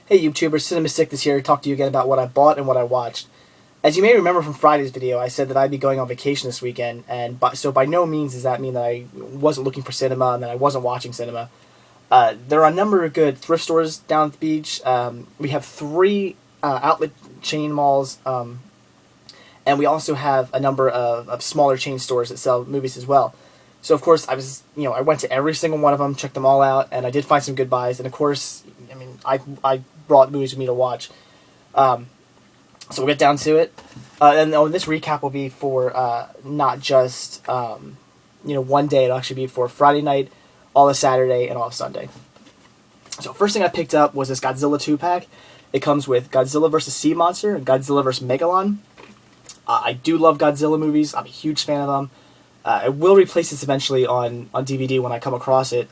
Hey YouTubers, Cinema Sickness here to talk to you again about what I bought and what I watched. As you may remember from Friday's video, I said that I'd be going on vacation this weekend, and so by no means does that mean that I wasn't looking for cinema and that I wasn't watching cinema. There are a number of good thrift stores down at the beach. We have three outlet chain malls, and we also have a number of smaller chain stores that sell movies as well. So of course I went to every single one of them, checked them all out, and I did find some good buys. And of course, I brought movies with me to watch. So we'll get down to it. And this recap will be for not just one day. It'll actually be for Friday night, all of Saturday, and all of Sunday. So first thing I picked up was this Godzilla 2-pack. It comes with Godzilla vs. Sea Monster and Godzilla vs. Megalon. I do love Godzilla movies. I'm a huge fan of them. I will replace this eventually on DVD when I come across it.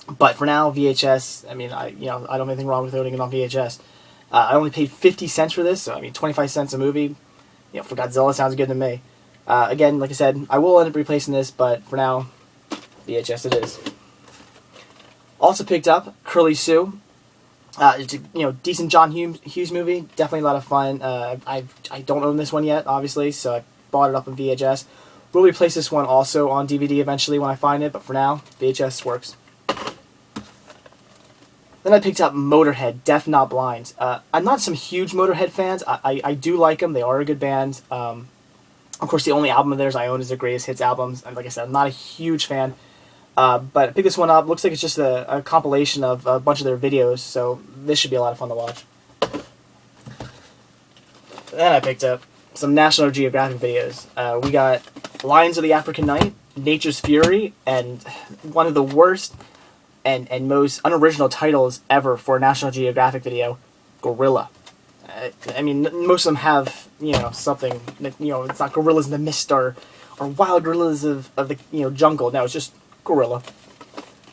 But for now, VHS. I don't have anything wrong with owning it on VHS. I only paid 50 cents for this, so 25 cents a movie. For Godzilla, sounds good to me. Again, like I said, I will end up replacing this, but for now, VHS it is. Also picked up Curly Sue. It's a decent John Hughes movie. Definitely a lot of fun. I don't own this one yet, obviously, so I bought it up on VHS. We'll replace this one also on DVD eventually when I find it, but for now, VHS works. Then I picked up Motorhead, Deaf Not Blind. I'm not some huge Motorhead fans. I do like them. They are a good band. Of course, the only album of theirs I own is their Greatest Hits albums. And like I said, I'm not a huge fan. But I picked this one up. Looks like it's just a compilation of a bunch of their videos, so this should be a lot of fun to watch. Then I picked up some National Geographic videos. We got Lions of the African Night, Nature's Fury, and one of the worst and most unoriginal titles ever for a National Geographic video, Gorilla. Most of them have, something, it's not gorillas in the mist or wild gorillas of the, jungle. No, it's just gorilla.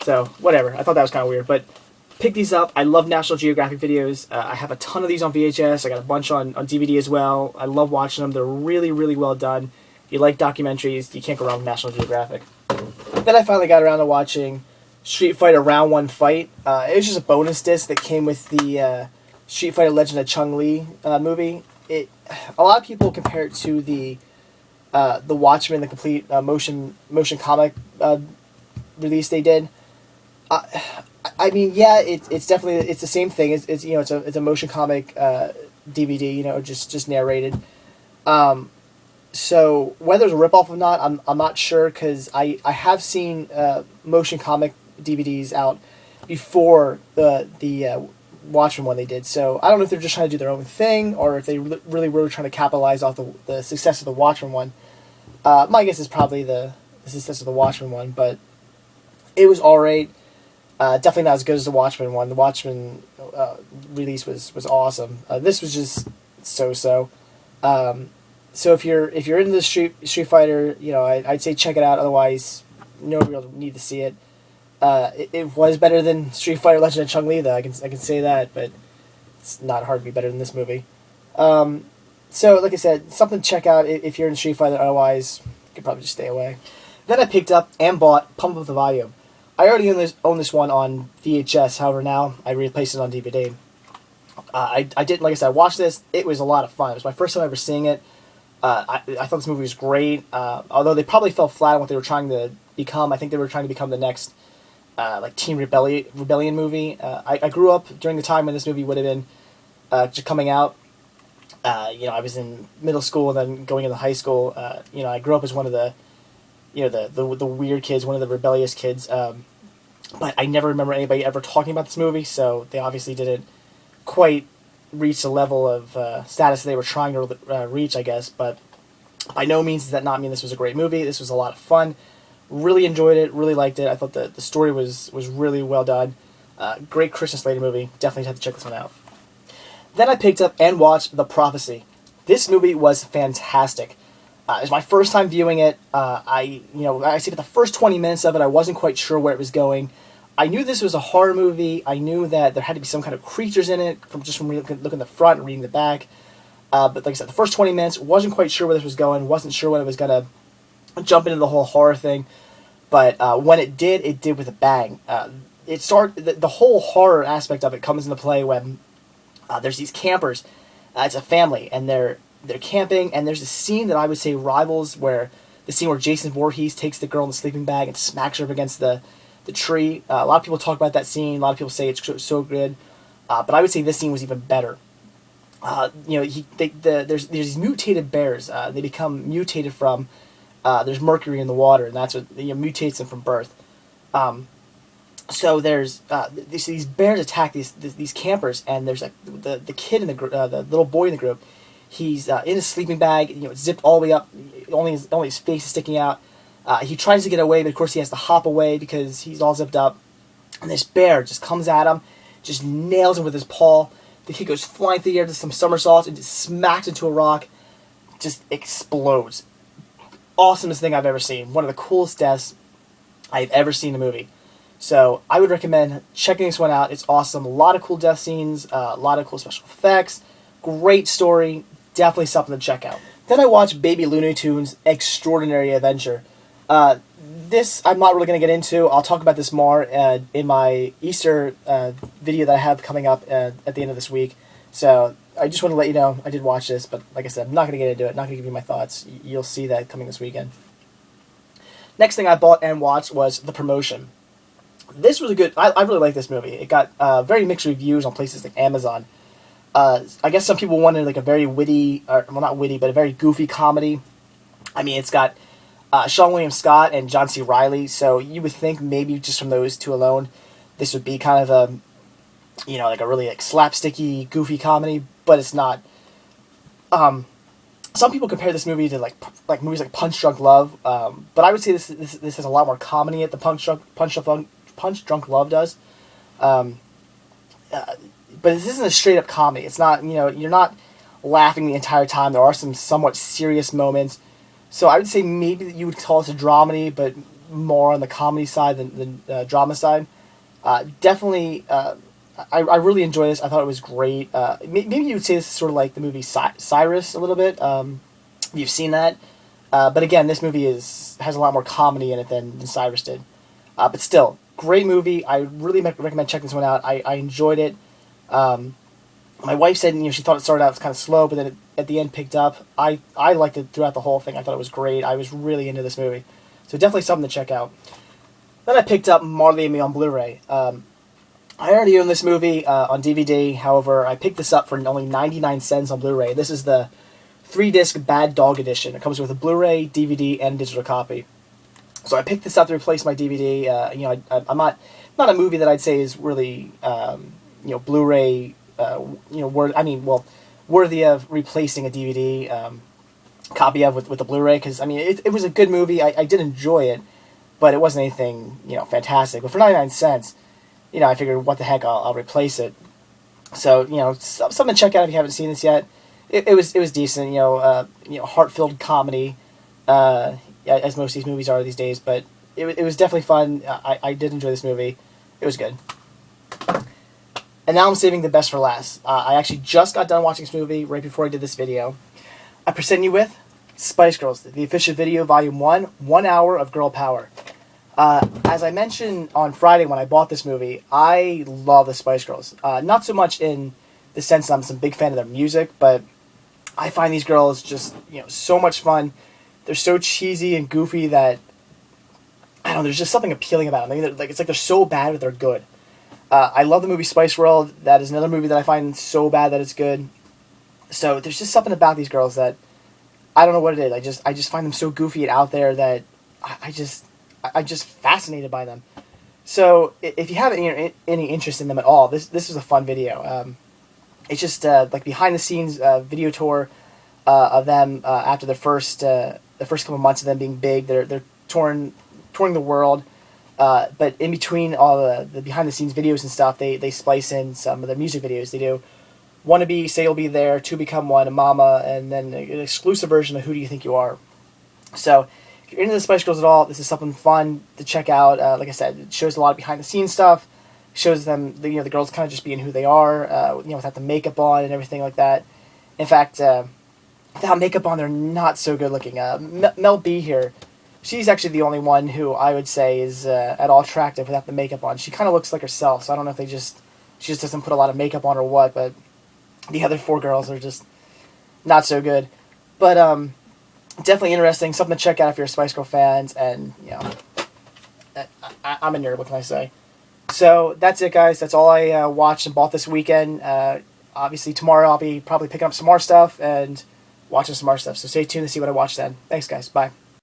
So, whatever. I thought that was kind of weird, but pick these up. I love National Geographic videos. I have a ton of these on VHS. I got a bunch on DVD as well. I love watching them. They're really, really well done. If you like documentaries, you can't go wrong with National Geographic. Then I finally got around to watching Street Fighter Round 1 Fight. It was just a bonus disc that came with the Street Fighter Legend of Chun-Li movie. A lot of people compare it to the Watchmen, the complete motion comic release they did. It's definitely the same thing. It's a motion comic DVD. Just narrated. So whether it's a ripoff or not, I'm not sure, because I have seen motion comic DVDs out before the Watchmen one they did. So I don't know if they're just trying to do their own thing or if they really were trying to capitalize off the success of the Watchmen one. My guess is probably the success of the Watchmen one, but it was alright. Definitely not as good as the Watchmen one. The Watchmen release was awesome. This was just so-so. So if you're into the Street Fighter, I'd say check it out. Otherwise, no real need to see it. It was better than Street Fighter Legend of Chun-Li, though. I can say that, but it's not hard to be better than this movie. So like I said, something to check out if you're in Street Fighter. Otherwise, you could probably just stay away. Then I picked up and bought Pump Up the Volume. I already own this one on VHS. However, now I replaced it on DVD. I did, like I said, I watched this. It was a lot of fun. It was my first time ever seeing it. I thought this movie was great. Although they probably fell flat on what they were trying to become. I think they were trying to become the next Teen Rebellion movie. I grew up during the time when this movie would have been just coming out. I was in middle school and then going into high school. I grew up as one of the the weird kids, one of the rebellious kids. But I never remember anybody ever talking about this movie, so they obviously didn't quite reach the level of status they were trying to reach, I guess. But by no means does that not mean this was a great movie. This was a lot of fun. Really enjoyed it. Really liked it. I thought the story was really well done. Great Christian Slater movie. Definitely have to check this one out. Then I picked up and watched The Prophecy. This movie was fantastic. It was my first time viewing it. I see the first 20 minutes of it, I wasn't quite sure where it was going. I knew this was a horror movie. I knew that there had to be some kind of creatures in it from looking at the front and reading the back. But like I said, the first 20 minutes, wasn't quite sure where this was going. Wasn't sure when it was going to jump into the whole horror thing. but when it did with a bang. It started the whole horror aspect of it comes into play when there's these campers. It's a family, and they're camping, and there's a scene that I would say rivals where the scene where Jason Voorhees takes the girl in the sleeping bag and smacks her up against the tree. A lot of people talk about that scene. A lot of people say it's so good, but I would say this scene was even better. There's these mutated bears. They become mutated from there's mercury in the water, and that's what mutates them from birth. So there's these bears attack these campers, and there's the kid in the little boy in the group. He's in his sleeping bag, it's zipped all the way up. Only his face is sticking out. He tries to get away, but of course he has to hop away because he's all zipped up. And this bear just comes at him, just nails him with his paw. The kid goes flying through the air, does some somersaults, and just smacks into a rock. Just explodes. Awesomest thing I've ever seen. One of the coolest deaths I've ever seen in a movie. So I would recommend checking this one out. It's awesome. A lot of cool death scenes, a lot of cool special effects, great story. Definitely something to check out. Then I watched Baby Looney Tunes Eggs-Traordinary Adventure. This I'm not really going to get into. I'll talk about this more in my Easter video that I have coming up at the end of this week. So I just want to let you know I did watch this, but like I said, I'm not going to get into it. Not going to give you my thoughts. You'll see that coming this weekend. Next thing I bought and watched was The Promotion. This was a good... I really like this movie. It got very mixed reviews on places like Amazon. I guess some people wanted like a very witty, well not witty, but a very goofy comedy. I mean, it's got Sean William Scott and John C. Reilly, so you would think maybe just from those two alone, this would be kind of a, like a really like slapsticky, goofy comedy, but it's not. Some people compare this movie to like movies like Punch Drunk Love, but I would say this has a lot more comedy at the Punch Drunk Love does. But this isn't a straight up comedy. It's not, you're not laughing the entire time. There are some somewhat serious moments. So I would say maybe that you would call this a dramedy, but more on the comedy side than the drama side. Definitely, I really enjoyed this. I thought it was great. Maybe you would say this is sort of like the movie Cyrus a little bit. You've seen that. But again, this movie has a lot more comedy in it than Cyrus did. But still, great movie. I really recommend checking this one out. I enjoyed it. My wife said she thought it started out kind of slow, but then it, at the end picked up. I liked it throughout the whole thing. I thought it was great. I was really into this movie. So definitely something to check out. Then I picked up Marley and Me on Blu-ray. I already own this movie on DVD. However, I picked this up for only 99 cents on Blu-ray. This is the 3-disc Bad Dog Edition. It comes with a Blu-ray, DVD, and digital copy. So I picked this up to replace my DVD. I'm not a movie that I'd say is really Blu-ray. Worthy of replacing a DVD copy of with the Blu-ray, because it was a good movie. I did enjoy it, but it wasn't anything fantastic. But for 99 cents, I figured what the heck, I'll replace it. So something to check out if you haven't seen this yet. It was decent. Heart-filled comedy, as most of these movies are these days. But it was definitely fun. I did enjoy this movie. It was good. And now I'm saving the best for last. I actually just got done watching this movie right before I did this video. I present you with Spice Girls, the official video, Volume 1, 1 hour of girl power. As I mentioned on Friday when I bought this movie, I love the Spice Girls. Not so much in the sense that I'm some big fan of their music, but I find these girls just so much fun. They're so cheesy and goofy that, I don't know, there's just something appealing about them. It's like they're so bad that they're good. I love the movie Spice World. That is another movie that I find so bad that it's good. So there's just something about these girls that I don't know what it is. I just find them so goofy and out there that I'm just fascinated by them. So if you have any interest in them at all, this is a fun video. It's just like behind the scenes video tour of them after the first couple months of them being big. They're touring the world. But in between all the behind-the-scenes videos and stuff, they splice in some of their music videos. They do Wanna Be, Say You'll Be There, To Become One, Mama, and then an exclusive version of Who Do You Think You Are. So if you're into the Spice Girls at all, this is something fun to check out. Like I said, it shows a lot of behind-the-scenes stuff. It shows them, the girls kind of just being who they are, without the makeup on and everything like that. In fact, without makeup on, they're not so good looking. Mel B here, she's actually the only one who I would say is at all attractive without the makeup on. She kind of looks like herself, so I don't know if she just doesn't put a lot of makeup on or what, but the other 4 girls are just not so good. But definitely interesting, something to check out if you're a Spice Girl fans, and I'm a nerd. What can I say? So that's it, guys. That's all I watched and bought this weekend. Obviously, tomorrow I'll be probably picking up some more stuff and watching some more stuff. So stay tuned to see what I watch then. Thanks, guys. Bye.